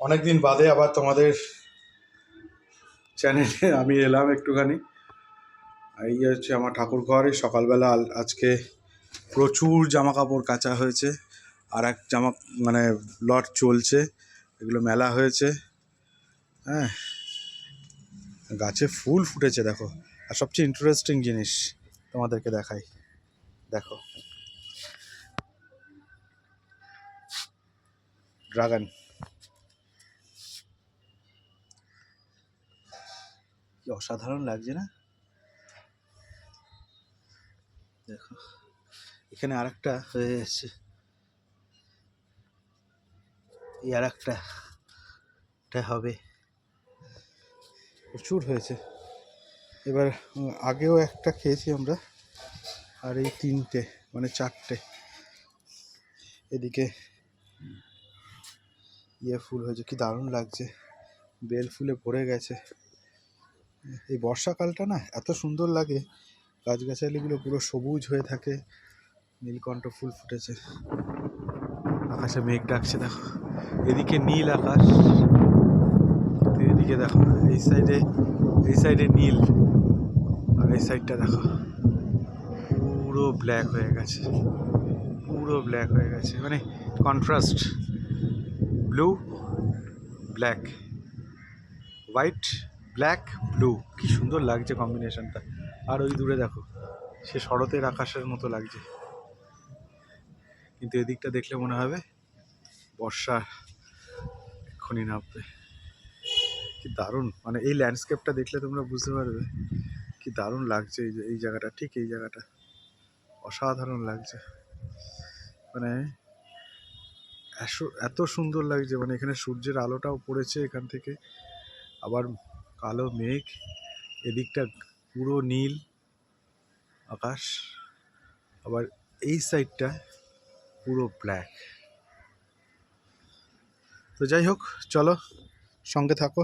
অনেকদিন বাদে আবার তোমাদের চ্যানেলে আমি এলাম একটুখানি। এই হচ্ছে আমার ঠাকুর ঘর। সকালবেলা আজকে প্রচুর জামা কাপড় কাচা হয়েছে, আর এক মানে লট চলছে, এগুলো মেলা হয়েছে। হ্যাঁ, গাছে ফুল ফুটেছে দেখো। আর সবচেয়ে ইন্টারেস্টিং জিনিস তোমাদেরকে দেখাই, দেখো ড্রাগন। কি অসাধারণ লাগছে না? দেখো এখানে আরেকটা হয়ে এসছে, এই আরেকটা হবে, প্রচুর হয়েছে। এবার আগেও একটা খেয়েছি আমরা, আর এই তিনটে মানে চারটে। এদিকে ফুল হয়েছে, কি দারুণ লাগছে, বেল ফুলে ভরে গেছে। এই বর্ষাকালটা না এত সুন্দর লাগে, গাছগাছালিগুলো পুরো সবুজ হয়ে থাকে, নীলকণ্ঠ ফুল ফুটেছে, আকাশে মেঘ ডাকছে দেখো। এদিকে নীল আকাশ, এদিকে দেখো এই সাইডে নীল, আর এই সাইডটা দেখো পুরো ব্ল্যাক হয়ে গেছে, পুরো ব্ল্যাক হয়ে গেছে, মানে contrast, blue black, white black blue, কি সুন্দর লাগছে কম্বিনেশনটা। আর ওই দূরে দেখো সে শরতের আকাশের মতো লাগছে, কিন্তু এদিকটা দেখলে মনে হবে বর্ষা এক্ষুনি নামবে। কি দারুণ, মানে এই ল্যান্ডস্কেপটা দেখলে তোমরা বুঝতে পারবে কি দারুণ লাগছে। এই জায়গাটা, ঠিক এই জায়গাটা অসাধারণ লাগছে, মানে এত সুন্দর লাগছে। মানে এখানে সূর্যের আলোটাও পড়েছে এখান থেকে, আবার কালো মেঘ, এদিকটা পুরো নীল আকাশ, আবার এই সাইডটা পুরো ব্ল্যাক। তো যাই হোক, চলো সঙ্গে থাকো।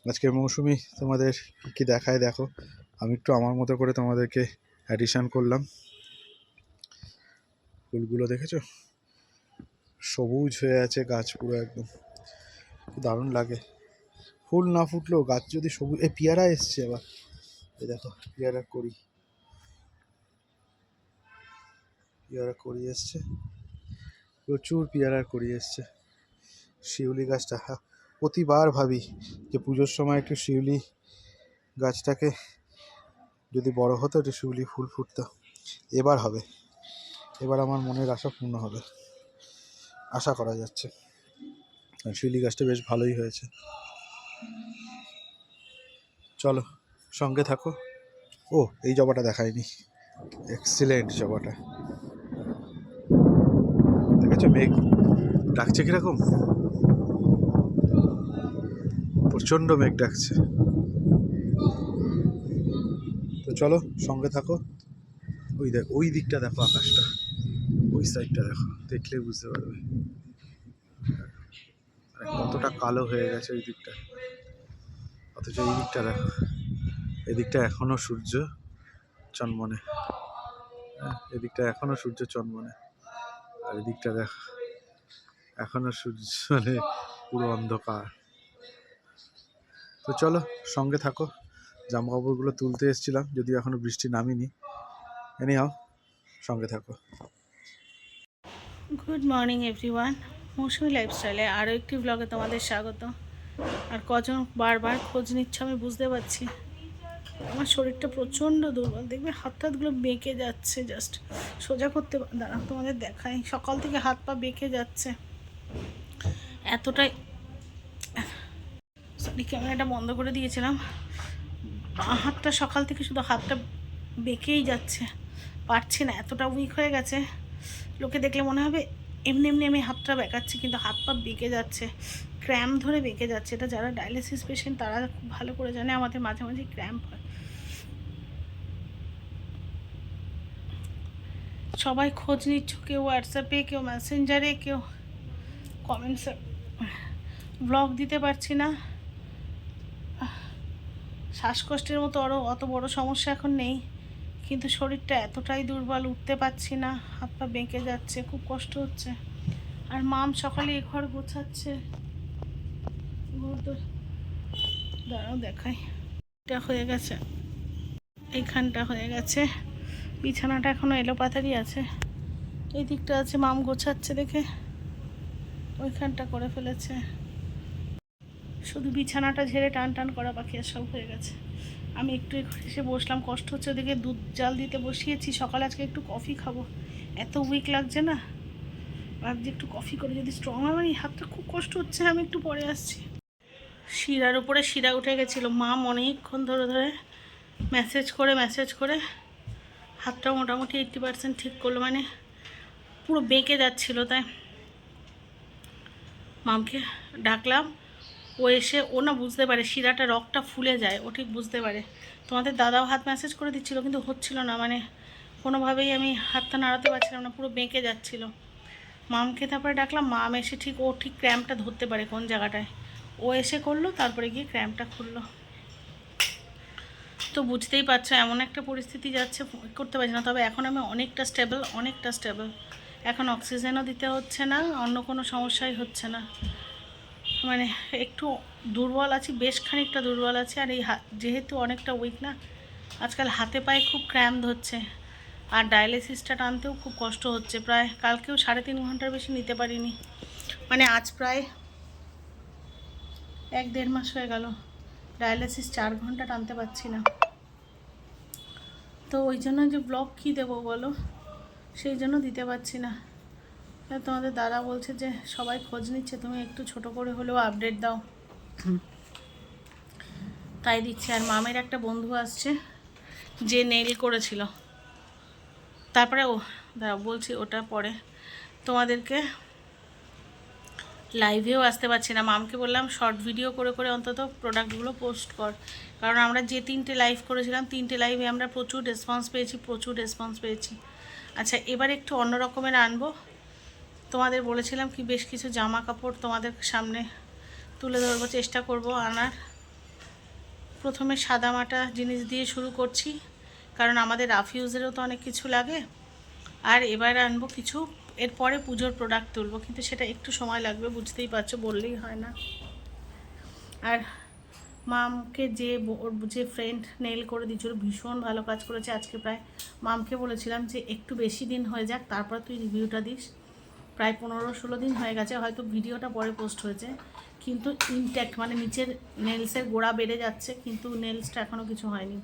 আজকের মৌসুমি তোমাদের কি দেখায় দেখো, আমি একটু আমার মতো করে তোমাদেরকে অ্যাডিশন করলাম। ফুলগুলো দেখেছো, সবুজ হয়ে আছে গাছ পুরো একদম, দারুণ লাগে। ফুল না ফুটলেও গাছ যদি সবুজ। এই পেয়ারা এসছে আবার, এই দেখো পেয়ারা করি এসছে, প্রচুর পেয়ারার করি এসছে। শিউলি গাছটা, প্রতিবার ভাবি যে পুজোর সময় একটু শিউলি গাছটাকে যদি বড় হতো, একটু শিউলি ফুল ফুটতো। এবার হবে, এবার আমার মনের আশা পূর্ণ হবে, আশা করা যাচ্ছে। আর শিউলি গাছটা বেশ ভালোই হয়েছে। চলো সঙ্গে থাকো। ও, এই জবাটা দেখায়নি, এক্সিলেন্ট জবাটা দেখেছো? মেঘ ডাকছে কিরকম, প্রচণ্ড মেঘ ডাকছে। তো চলো সঙ্গে থাকো। ওই দিকটা দেখো, আকাশটা ওই সাইডটা দেখো, দেখলে বুঝতে পারবে কতটা কালো হয়ে গেছে ওই দিকটা। অথচ এই দিকটা দেখো, এদিকটা এখনো সূর্য চনমনে, এদিকটা এখনো সূর্য চনমনে, আর এদিকটা দেখো এখনো সূর্য মানে পুরো অন্ধকার। তো চলো সঙ্গে থাকো। জামা কাপড়গুলো তুলতে এসেছিলাম, যদিও এখনো বৃষ্টি নামিনি। এনিহাও সঙ্গে থাকো। গুড মর্নিং এভরিওয়ান, মৌসুমি লাইফস্টাইলে আরও একটি ব্লগে তোমাদের স্বাগত। আর কজন বারবার খোঁজ নিচ্ছ আমি বুঝতে পারছি। আমার শরীরটা প্রচণ্ড দুর্বল, দেখবে হাত হাতগুলো বেঁকে যাচ্ছে, জাস্ট সোজা করতে দাঁড়া তোমাদের দেখাই। সকাল থেকে হাত পা বেঁকে যাচ্ছে, এতটাই। সরি, ক্যামেরাটা বন্ধ করে দিয়েছিলাম। বাঁ হাতটা সকাল থেকে শুধু হাতটা বেঁকেই যাচ্ছে, পারছি না, এতটা উইক হয়ে গেছে। লোকে দেখলে মনে হবে এমনি এমনি আমি হাতটা বেঁকাচ্ছি, কিন্তু হাত পা বেঁকে যাচ্ছে, ক্র্যাম্প ধরে বেঁকে যাচ্ছে। এটা যারা ডায়ালিসিস পেশেন্ট তারা খুব ভালো করে জানে, আমাদের মাঝে মাঝে ক্র্যাম্প হয়। সবাই খোঁজ নিচ্ছ, কেউ হোয়াটসঅ্যাপে, কেউ মেসেঞ্জারে, কেউ কমেন্টসে। ব্লগ দিতে পারছি না, শ্বাসকষ্টের মতো অত বড় সমস্যা এখন নেই, কিন্তু শরীরটা এতটাই দুর্বল, উঠতে পারছি না, হাত পা বেঁকে যাচ্ছে, খুব কষ্ট হচ্ছে। আর মাম সকালে এ ঘর গোছাচ্ছে, দাঁড়াও দেখাই। এটা হয়ে গেছে, এইখানটা হয়ে গেছে, বিছানাটা এখনো এলোপাতারি আছে, এই দিকটা আছে মাম গোছাচ্ছে দেখে, ওইখানটা করে ফেলেছে, শুধু বিছানাটা ঝেড়ে টান টান করা বাকি, আর সব হয়ে গেছে। আমি একটু এসে বসলাম, কষ্ট হচ্ছে, ওদিকে দুধ জাল দিতে বসিয়েছি, সকালে আজকে একটু কফি খাবো, এত উইক লাগছে না, ভাবছি একটু কফি করে যদি স্ট্রং হয়। আমার এই হাতটা খুব কষ্ট হচ্ছে, আমি একটু পরে আসছি। শিরার উপরে শিরা উঠে গেছিলো, মাম অনেকক্ষণ ধরে ধরে মেসেজ করে হাতটা মোটামুটি 80% ঠিক করলো, মানে পুরো বেঁকে যাচ্ছিলো, তাই মামকে ডাকলাম। ও এসে ও না বুঝতে পারে শিরাটা রগটা ফুলে যায়, ও ঠিক বুঝতে পারে। তোমাদের দাদাও হাত ম্যাসেজ করে দিচ্ছিলো, কিন্তু হচ্ছিল না, মানে কোনোভাবেই আমি হাতটা নাড়াতে পারছিলাম না, পুরো বেঁকে যাচ্ছিলো। মামকে তারপরে ডাকলাম, মাম এসে ও ঠিক ক্র্যাম্পটা ধরতে পারে কোন জায়গাটায়, ও এসে করলো, তারপরে গিয়ে ক্র্যাম্পটা খুললো। তো বুঝতেই পারছো এমন একটা পরিস্থিতি যাচ্ছে, করতে পারছি না। তবে এখন আমি অনেকটা স্টেবল। এখন অক্সিজেনও দিতে হচ্ছে না, অন্য কোনো সমস্যাই হচ্ছে না, মানে একটু দুর্বল আছি, বেশ খানিকটা দুর্বল আছি। আর এই যেহেতু অনেকটা উইক না, আজকাল হাতে পায়ে খুব ক্র্যাম্প ধরছে, আর ডায়ালিসিসটা টানতেও খুব কষ্ট হচ্ছে। প্রায় কালকেও 3.5 ঘন্টার বেশি নিতে পারিনি, মানে আজ প্রায় 1-1.5 মাস হয়ে গেল ডায়ালিসিস 4 ঘন্টা টানতে পারছি না। তো ওই জন্য যে ব্লগ কী দেবো বলো, সেই জন্য দিতে পারছি না। তোমাদের দাদা বলছে যে সবাই খোঁজ নিচ্ছে, তুমি একটু ছোট করে হলেও আপডেট দাও, তাই দিচ্ছে। আর মামের একটা বন্ধু আসছে যে নেইল করেছিল, তারপরে দাঁড়াও বলছি ওটা পরে তোমাদেরকে। লাইভেও আসতে পারছি না, মামকে বললাম শর্ট ভিডিও করে করে অন্তত প্রোডাক্টগুলো পোস্ট কর, কারণ আমরা যে 3টে লাইভ করেছিলাম 3টে লাইভে আমরা প্রচুর রেসপন্স পেয়েছি। আচ্ছা, এবার একটু অন্য রকমের আনবো, তোমাদের বলেছিলাম কি বেশ কিছু জামা কাপড় তোমাদের সামনে তুলে ধরবো, চেষ্টা করব আনার। প্রথমে সাদামাটা জিনিস দিয়ে শুরু করছি, কারণ আমাদের রাফ ইউজেরও তো অনেক কিছু লাগে। আর এবার আনবো কিছু, এরপরে পুজোর প্রোডাক্ট তুলবো, কিন্তু সেটা একটু সময় লাগবে, বুঝতেই পারছো, বললেই হয় না। আর মামকে যে ফ্রেন্ড নেল করে দিচ্ছিল, ভীষণ ভালো কাজ করেছে। আজকে প্রায় মামকে বলেছিলাম যে একটু বেশি দিন হয়ে যাক, তারপর তুই রিভিউটা দিস। প্রায় 15-16 দিন হয়ে গেছে, হয়তো ভিডিওটা পরে পোস্ট হয়েছে, কিন্তু ইনট্যাক্ট, মানে নিচের নেলসের গোড়া বেড়ে যাচ্ছে, কিন্তু নেলসটা এখনও কিছু হয়নি।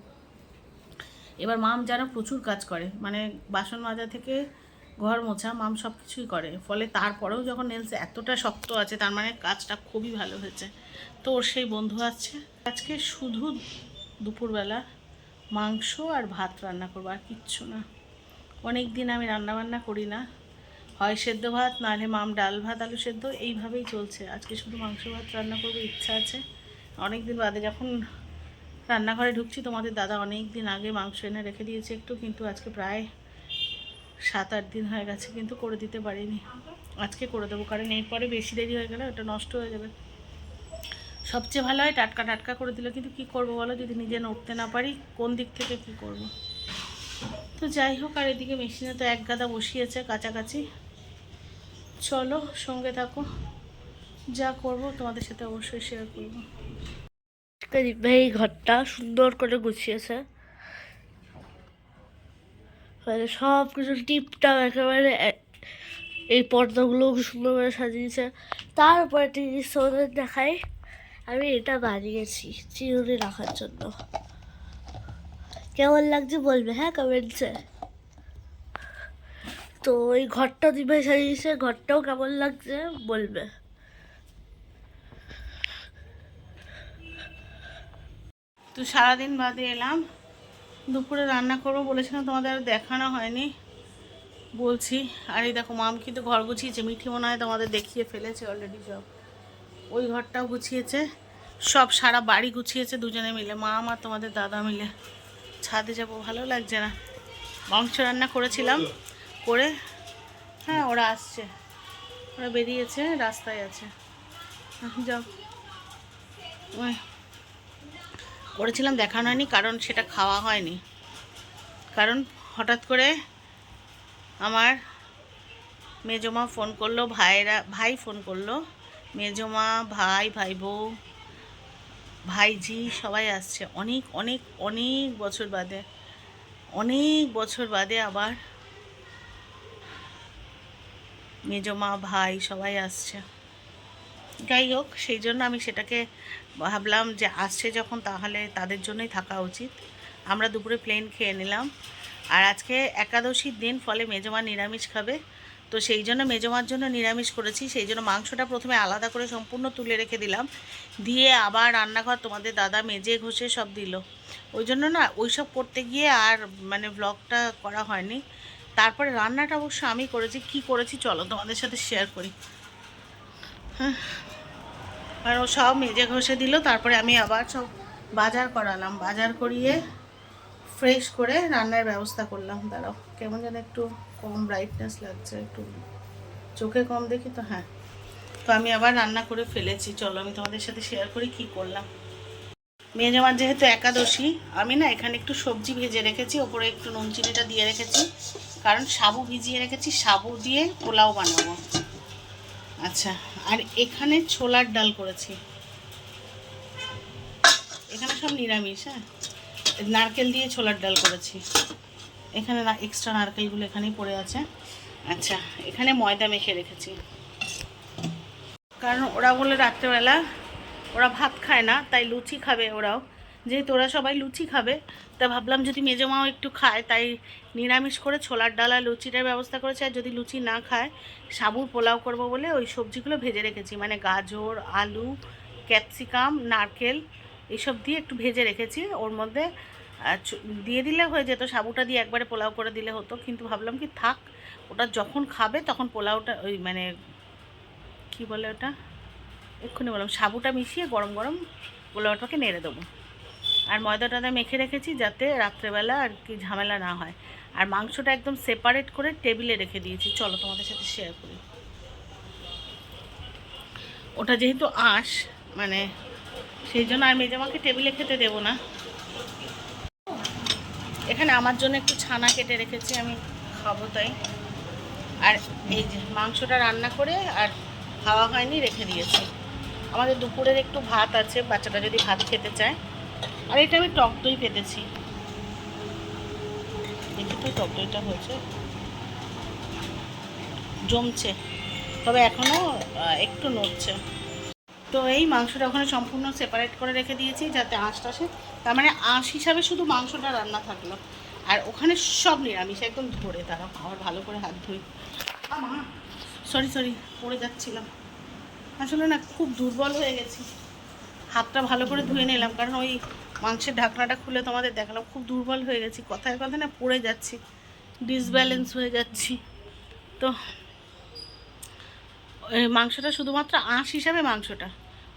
এবার মাম যেন প্রচুর কাজ করে, মানে বাসন মাজা থেকে ঘর মোছা, মাম সব কিছুই করে, ফলে তারপরেও যখন নেলস এতটা শক্ত আছে, তার মানে কাজটা খুবই ভালো হয়েছে। তো ওর সেই বন্ধু আছে, আজকে শুধু দুপুরবেলা মাংস আর ভাত রান্না করবো, আর কিচ্ছু না। অনেক দিন আমি রান্নাবান্না করি না, হয় সেদ্ধ ভাত, নাহলে মাম ডাল ভাত আলু সেদ্ধ, এইভাবেই চলছে। আজকে শুধু মাংস ভাত রান্না করবো, ইচ্ছা আছে। অনেক দিন বাদে যখন রান্নাঘরে ঢুকছি, তোমাদের দাদা অনেক দিন আগে মাংস এনে রেখে দিয়েছে একটু, কিন্তু আজকে প্রায় 7-8 দিন হয়ে গেছে, কিন্তু করে দিতে পারিনি। আজকে করে দেবো, কারণ এরপরে বেশি দেরি হয়ে গেলে ওটা নষ্ট হয়ে যাবে। সবচেয়ে ভালো হয় টাটকা টাটকা করে দিলে, কিন্তু কী করবো বলো, যদি নিজে নড়তে না পারি, কোন দিক থেকে কী করব। তো যাই হোক, আর এদিকে মেশিনে তো এক গাদা বসিয়েছে কাছাকাছি। চলো সঙ্গে থাকো, যা করব তোমাদের সাথে অবশ্যই শেয়ার করবো। এই ঘরটা সুন্দর করে গুছিয়েছে, মানে সব কিছু টিপটাপ একেবারে, এই পর্দাগুলো সুন্দর করে সাজিয়েছে। তারপরে একটা জিনিস তোমাদের দেখাই, আমি এটা বানিয়েছি চিরুনি রাখার জন্য। কেমন লাগছে বলবে হ্যাঁ কমেন্টসে। তো এই ঘরটা দিবে সাজিয়েছে, ঘরটাও কেমন লাগছে বলবে। তো সারাদিন বাদে এলাম, দুপুরে রান্না করবো বলেছিলাম, তোমাদের আর দেখানো হয়নি, বলছি। আর এই দেখো মাম কিন্তু ঘর গুছিয়েছে, মিঠি মনে হয় তোমাদের দেখিয়ে ফেলেছে অলরেডি সব। ওই ঘরটাও গুছিয়েছে, সব সারা বাড়ি গুছিয়েছে দুজনে মিলে, মাম আর তোমাদের দাদা মিলে। ছাদে যাবো, ভালো লাগছে না। মাংস রান্না করেছিলাম, করে হ্যাঁ ওরা আসছে, ওরা বেরিয়েছে, রাস্তায় আছে। যাও, করেছিলাম দেখানো হয়নি, কারণ সেটা খাওয়া হয়নি, কারণ হঠাৎ করে আমার মেজমা ফোন করলো, ভাই ফোন করলো, মেজমা, ভাই বউ, ভাইজি সবাই আসছে। অনেক অনেক অনেক বছর বাদে, অনেক বছর বাদে আবার মেজমা, ভাই সবাই আসছে। যাই হোক, সেই জন্য আমি সেটাকে ভাবলাম যে আসছে যখন তাহলে তাদের জন্যই থাকা উচিত। আমরা দুপুরে প্লেন খেয়ে নিলাম। আর আজকে একাদশীর দিন, ফলে মেজমা নিরামিষ খাবে। তো সেই জন্য মেজমার জন্য নিরামিষ করেছি। সেই জন্য মাংসটা প্রথমে আলাদা করে সম্পূর্ণ তুলে রেখে দিলাম, দিয়ে আবার রান্নাঘর তোমাদের দাদা মেজে ঘষে সব দিল। ওই জন্য না ওইসব করতে গিয়ে আর মানে ব্লগটা করা হয়নি। তারপরে রান্নাটা অবশ্য আমি করেছি। কি করেছি চলো তোমাদের সাথে শেয়ার করি। হ্যাঁ, আর ও সব মেজে ঘষে দিল। তারপরে আমি আবার সব বাজার করালাম, বাজার করিয়ে ফ্রেশ করে রান্নার ব্যবস্থা করলাম। দাঁড়াও, কেমন যেন একটু কম ব্রাইটনেস লাগছে, একটু চোখে কম দেখি তো। হ্যাঁ, তো আমি আবার রান্না করে ফেলেছি। চলো আমি তোমাদের সাথে শেয়ার করি কি করলাম। মেজমার যেহেতু একাদশী, আমি না এখানে একটু সবজি ভেজে রেখেছি, ওপরে একটু নুন চিনিটা দিয়ে রেখেছি, কারণ সাবু ভিজিয়ে রেখেছি, সাবু দিয়ে পোলাও বানাবো। আচ্ছা, আর এখানে ছোলার ডাল করেছি। এখানে সব নিরামিষ। হ্যাঁ, নারকেল দিয়ে ছোলার ডাল করেছি। এখানে না এক্সট্রা নারকেলগুলো এখানেই পড়ে আছে। আচ্ছা, এখানে ময়দা মেখে রেখেছি, কারণ ওরা বলে রাত্রেবেলা ওরা ভাত খায় না, তাই লুচি খাবে ওরাও। যেহেতু ওরা সবাই লুচি খাবে, তা ভাবলাম যদি মেজমাও একটু খায়, তাই নিরামিষ করে ছোলার ডাল আর লুচিটার ব্যবস্থা করেছি। আর যদি লুচি না খায়, সাবুর পোলাও করব বলে ওই সবজিগুলো ভেজে রেখেছি, মানে গাজর, আলু, ক্যাপসিকাম, নারকেল এইসব দিয়ে একটু ভেজে রেখেছি। ওর মধ্যে দিয়ে দিলে হয়ে যেত, সাবুটা দিয়ে একবারে পোলাও করে দিলে হতো, কিন্তু ভাবলাম কি থাক, ওটা যখন খাবে তখন পোলাওটা ওই মানে কী বলে ওটা, এক্ষুনি বললাম, সাবুটা মিশিয়ে গরম গরম পোলাওটাকে নেড়ে দেবো। আর ময়দাটা মেখে রেখেছি যাতে রাত্রেবেলা আর কি ঝামেলা না হয়। আর মাংসটা একদম সেপারেট করে টেবিলে রেখে দিয়েছি। চলো তোমাদের সাথে শেয়ার করি। ওটা যেহেতু আঁশ, মানে সেই জন্য আর মেজমাকে টেবিলে খেতে দেবো না। এখানে আমার জন্য একটু ছানা কেটে রেখেছি, আমি খাবো তাই। আর এই যে মাংসটা রান্না করে আর খাওয়া হয়নি, রেখে দিয়েছি। আমাদের দুপুরের একটু ভাত আছে, বাচ্চাটা যদি ভাত খেতে চায়। আর এটা আমি টক দই পেতেছি, দেখি তো টক দইটা হয়েছে, জমছে, তবে এখনও একটু নড়ছে। তো এই মাংসটা ওখানে সম্পূর্ণ সেপারেট করে রেখে দিয়েছি যাতে আঁশটা আসে। তার মানে আঁশ হিসাবে শুধু মাংসটা রান্না থাকলো, আর ওখানে সব নিরামিষ একদম ধরে। তারা আবার ভালো করে হাত ধুই। সরি পড়ে যাচ্ছিলাম। আসলে না খুব দুর্বল হয়ে গেছি, হাতটা ভালো করে ধুয়ে নিলাম, কারণ ওই মাংসের ঢাকনাটা খুলে তোমাদের দেখালাম। খুব দুর্বল হয়ে গেছি, কথায় কথা না পড়ে যাচ্ছি, ডিসব্যালেন্স হয়ে যাচ্ছি। তো ওই মাংসটা শুধুমাত্র আঁশ হিসাবে মাংসটা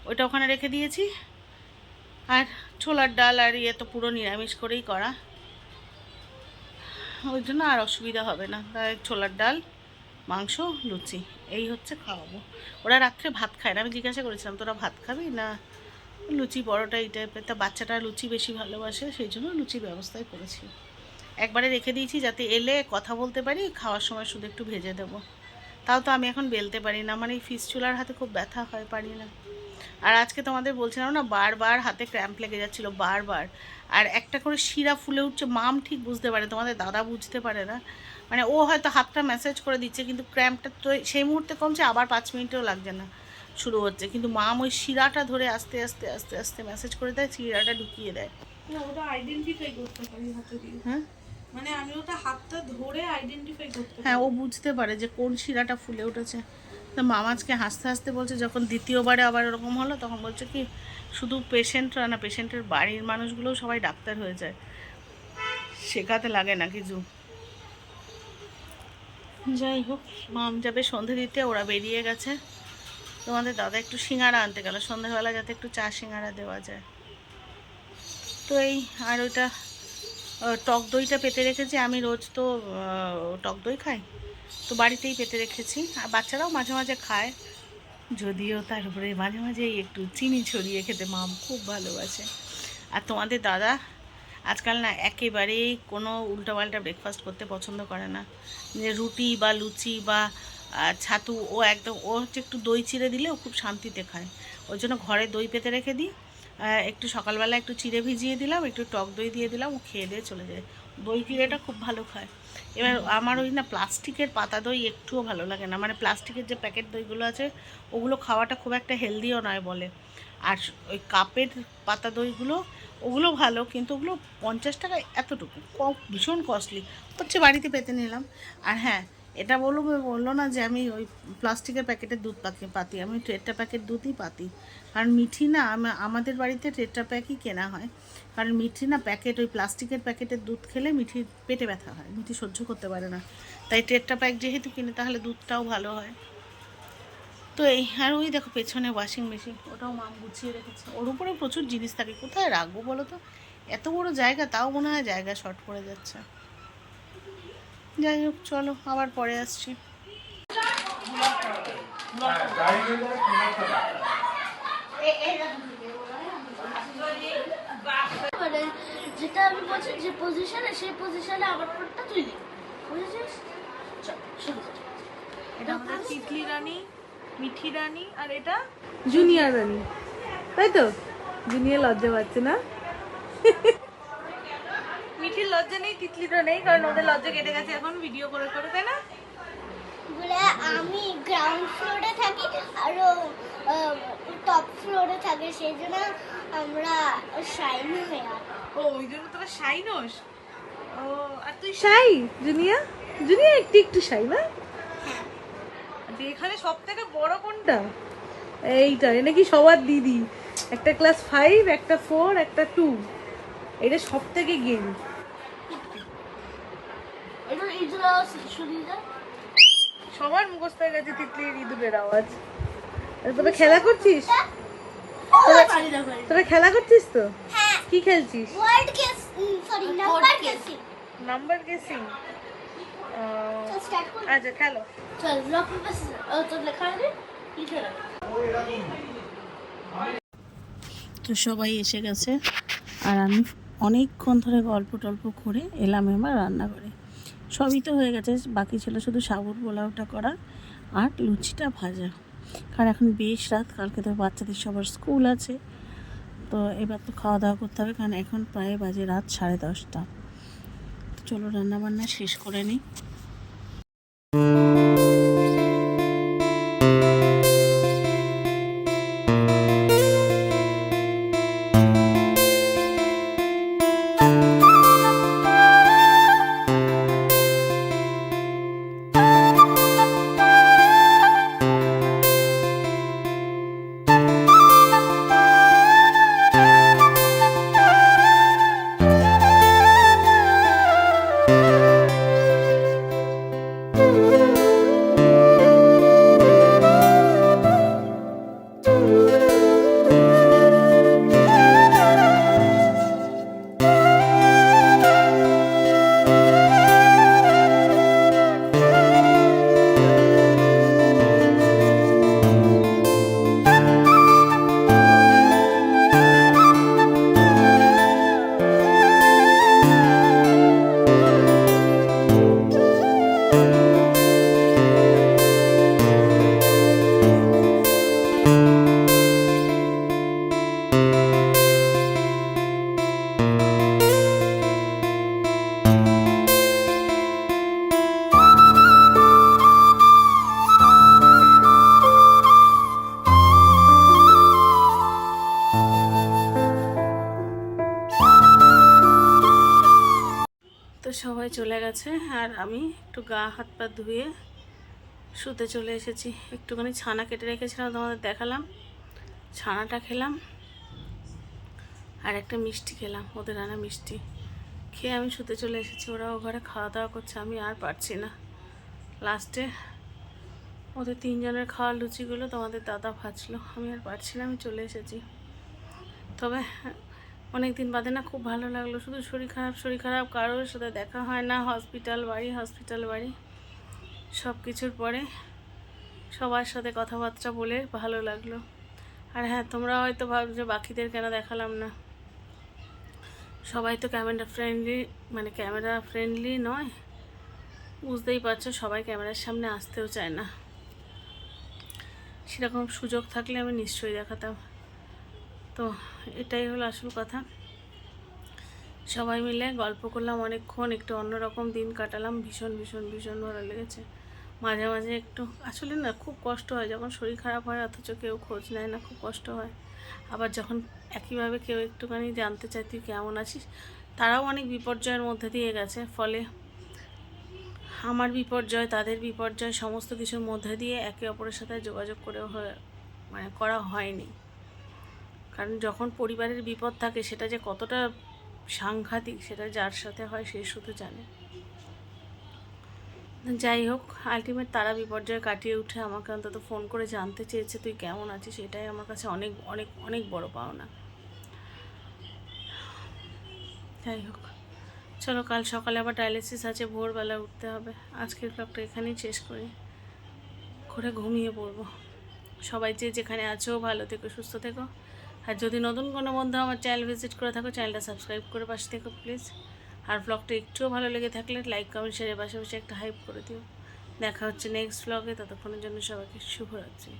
ওইটা ওখানে রেখে দিয়েছি। আর ছোলার ডাল আর ইয়ে তো পুরো নিরামিষ করেই করা, ওই জন্য আর অসুবিধা হবে না। তাই ছোলার ডাল, মাংস, লুচি এই হচ্ছে খাওয়াবো। ওরা রাত্রে ভাত খায় না। আমি জিজ্ঞাসা করেছিলাম তোরা ভাত খাবি না লুচি পরোটা এই টাইপের, তা বাচ্চাটা লুচি বেশি ভালোবাসে, সেই জন্য লুচির ব্যবস্থাই করেছি। একবারে রেখে দিয়েছি যাতে এলে কথা বলতে পারি, খাওয়ার সময় শুধু একটু ভেজে দেবো। তাও তো আমি এখন বেলতে পারি না, মানে এই ফিস চুলার হাতে খুব ব্যথা হয়, পারি না। আর আজকে তোমাদের বলছিলাম না, বারবার হাতে ক্র্যাম্প লেগে যাচ্ছিলো বারবার, আর একটা করে শিরা ফুলে উঠছে। মাম ঠিক বুঝতে পারে, তোমাদের দাদা বুঝতে পারে না। মানে ও হয়তো হাতটা ম্যাসাজ করে দিচ্ছে, কিন্তু ক্র্যাম্পটা তো সেই মুহূর্তে কমছে, আবার 5 মিনিটও লাগছে না শুরু হচ্ছে, কিন্তু মাম ওই শিরাটা ধরে আস্তে আস্তে আস্তে আস্তে ম্যাসাজ করে দেয়, শিরাটা ঢুকিয়ে দেয়। ওটা আইডেন্টিফাই করতে পারি হাতে দিয়ে। হ্যাঁ মানে আমি ওটা হাতটা ধরে আইডেন্টিফাই করতে পারি। হ্যাঁ, ও বুঝতে পারে যে কোন শিরাটা ফুলে উঠেছে। তো মামাজকে হাসতে হাসতে বলছে, যখন দ্বিতীয়বারে আবার এরকম হলো, তখন বলছে কি শুধু পেশেন্টরা না, পেশেন্টের বাড়ির মানুষগুলোও সবাই ডাক্তার হয়ে যায়, শেখাতে লাগে না কিছু। যাই হোক, মাম যাবে সন্ধে দিতে, ওরা বেরিয়ে গেছে। তোমাদের দাদা একটু সিঙ্গারা আনতে গেল সন্ধ্যাবেলা, যাতে একটু চা সিঙ্গারা দেওয়া যায়। তো এই আর ওইটা টক দইটা পেতে রেখেছি। আমি রোজ তো টক দই খাই, তো বাড়িতেই পেতে রেখেছি। আর বাচ্চারাও মাঝে মাঝে খায়, যদিও তার উপরে মাঝে মাঝে একটু চিনি ছড়িয়ে খেতে মাম খুব ভালোবাসে। আর তোমাদের দাদা আজকাল না একেবারেই কোনো উল্টোপাল্টা ব্রেকফাস্ট করতে পছন্দ করে না, যে রুটি বা লুচি বা আর ছাতু ও একদম ও হচ্ছে একটু দই চিড়ে দিলে ও খুব শান্তিতে খায়, ওই জন্য ঘরে দই পেতে রেখে দিই। একটু সকালবেলা একটু চিড়ে ভিজিয়ে দিলাম, একটু টক দই দিয়ে দিলাম, ও খেয়ে দিয়ে চলে যায়। দই চিড়েটা খুব ভালো খায়। এবার আমার ওই না প্লাস্টিকের পাতা দই একটুও ভালো লাগে না, মানে প্লাস্টিকের যে প্যাকেট দইগুলো আছে ওগুলো খাওয়াটা খুব একটা হেলদিও নয় বলে। আর ওই কাপের পাতা দইগুলো ওগুলো ভালো, কিন্তু ওগুলো 50 টাকা এতটুকু কম, ভীষণ কস্টলি হচ্ছে। বাড়িতে পেতে নিলাম। আর হ্যাঁ, এটা বললো না যে আমি ওই প্লাস্টিকের প্যাকেটের দুধ পাতি, আমি টেট্রা প্যাকেট দুধই পাতি। কারণ মিঠি না, আমাদের বাড়িতে টেট্রা প্যাকই কেনা হয়। কারণ মিঠি না প্যাকেট, ওই প্লাস্টিকের প্যাকেটের দুধ খেলে মিঠির পেটে ব্যথা হয়, মিঠি সহ্য করতে পারে না। তাই টেট্রা প্যাক যেহেতু কিনে, তাহলে দুধটাও ভালো হয়। তো এই, আর ওই দেখো পেছনে ওয়াশিং মেশিন, ওটাও মাম গুছিয়ে রেখেছে। ওর উপরে প্রচুর জিনিস থাকে, কোথায় রাখবো বলো তো? এত বড় জায়গা, তাও মনে হয় জায়গা শর্ট পড়ে যাচ্ছে। যাই হোক, চলো আবার পরে আসছি। মানে যেটা আমি বলছি যে পজিশনে, সেই পজিশনে আমার ফোনটা তুই নে, বুঝেছিস? চল শুরু কর। এটা আমাদের তিতলি রানী, মিঠি রানী, আর এটা জুনিয়র রানী, তাই তো? জুনিয়র লজ্জা পাচ্ছে না? মিঠির লজ্জা নেই, তিতলিরও নেই, কারণ ওদের লজ্জা কেটে গেছে এখন ভিডিও করে করে, তাই না? বলে আমি গ্রাউন্ড ফ্লোরে থাকি আর টপ ফ্লোরে থাকে, সেই জন্য আমরা শাইনি হয়ে আছি। ও, ওই জন্য তোরা শাই নোস। ও, আর তুই শাই জুনিয়র, জুনিয়র একটু একটু শাই না? এখানে সব থেকে বড় কোনটা? এইটা, এটা কি সবার দিদি? একটা ক্লাস 5, একটা 4, একটা 2। এটা সব থেকে গেম। এটা ইজরা শুনি যা। সবার মুখস্থ হয়ে গেছে তিতলির ইঁদুরের আওয়াজ। আর তোরা খেলা করছিস? পারি না পারি। তোরা খেলা করছিস তো? কি খেলছিস? Word guess, sorry number guessing. Number guessing. Start কর। আচ্ছা খেলো। চল রক পেপার সিজার, ও তো লেখা আছে লিখে রাখ। তো সবাই এসে গেছে, আর আমি অনেকক্ষণ ধরে গল্প টল্প করে এলাম এবার রান্নাঘরে। সবই তো হয়ে গেছে, বাকি ছিল শুধু সাবুর পোলাওটা করা আর লুচিটা ভাজা। কারণ এখন বেশ রাত, কালকে তো বাচ্চাদের সবার স্কুল আছে। তো এবার তো খাওয়া দাওয়া করতে হবে, কারণ এখন প্রায় বাজে রাত 10:30। চলো রান্নাবান্না শেষ করে নিই। তো সবাই চলে গেছে, আর আমি একটু গা হাত পা ধুয়ে শুতে চলে এসেছি। একটুখানি ছানা কেটে রেখেছিলাম, তোমাদের দেখালাম। ছানাটা খেলাম, আর একটা মিষ্টি খেলাম, ওদের আনা মিষ্টি খেয়ে আমি শুতে চলে এসেছি। ওরাও ঘরে খাওয়া দাওয়া করছে, আমি আর পারছি না। লাস্টে ওদের 3 জনের খাওয়া লুচিগুলো তোমাদের দাদা ভাজলো, আমি আর পারছি না, আমি চলে এসেছি। তবে অনেক দিন বাদে না খুব ভালো লাগলো। শুধু শরীর খারাপ, কারোর সাথে দেখা হয় না, হসপিটাল বাড়ি সব কিছুর পরে সবার সাথে কথাবার্তা বলে ভালো লাগলো। আর হ্যাঁ, তোমরা হয়তো ভাবছো বাকিদের কেন দেখালাম না। সবাই তো ক্যামেরা ফ্রেন্ডলি নয়, বুঝতেই পারছো সবাই ক্যামেরার সামনে আসতেও চায় না, সেরকম সুযোগ থাকলে আমি নিশ্চয়ই দেখাতাম। তো এটাই হলো আসল কথা। সবাই মিলে গল্প করলাম অনেকক্ষণ, একটু অন্যরকম দিন কাটালাম, ভীষণ ভীষণ ভীষণ ভালো লেগেছে। মাঝে মাঝে একটু আসলে না খুব কষ্ট হয় যখন শরীর খারাপ হয় অথচ কেউ খোঁজ নেয় না, খুব কষ্ট হয়। আবার যখন একইভাবে কেউ একটুখানি জানতে চায় তুই কেমন আছিস, তারাও অনেক বিপর্যয়ের মধ্যে দিয়ে গেছে, ফলে আমার বিপর্যয় তাদের বিপর্যয় সমস্ত কিছুর মধ্যে দিয়ে একে অপরের সাথে যোগাযোগ করেও মানে করা হয়নি। কারণ যখন পরিবারের বিপদ থাকে সেটা যে কতটা সাংঘাতিক সেটা যার সাথে হয় সে শুধু জানে। যাই হোক, আলটিমেট তারা বিপর্যয় কাটিয়ে উঠে আমাকে অন্তত ফোন করে জানতে চেয়েছে তুই কেমন আছিস, এটাই আমার কাছে অনেক অনেক অনেক বড় পাওনা। যাই হোক, চলো কাল সকালে আবার ডায়ালিসিস আছে, ভোরবেলা উঠতে হবে। আজকের ব্লগটা এখানেই শেষ করি, করে ঘুমিয়ে পড়বো। সবাই যে যেখানে আছো ভালো থেকো, সুস্থ থেকো। আর যদি নতুন কোনো বন্ধু আমার চ্যানেল ভিজিট করে থাকো, চ্যানেলটা সাবস্ক্রাইব করে পাশে থেকো প্লিজ। আর ব্লগটা একটুও ভালো লেগে থাকলে লাইক কমেন্ট শেয়ারের পাশাপাশি একটা হাইপ করে দিও। দেখা হচ্ছে নেক্সট ব্লগে, ততক্ষণের জন্য সবাইকে শুভরাত্রি।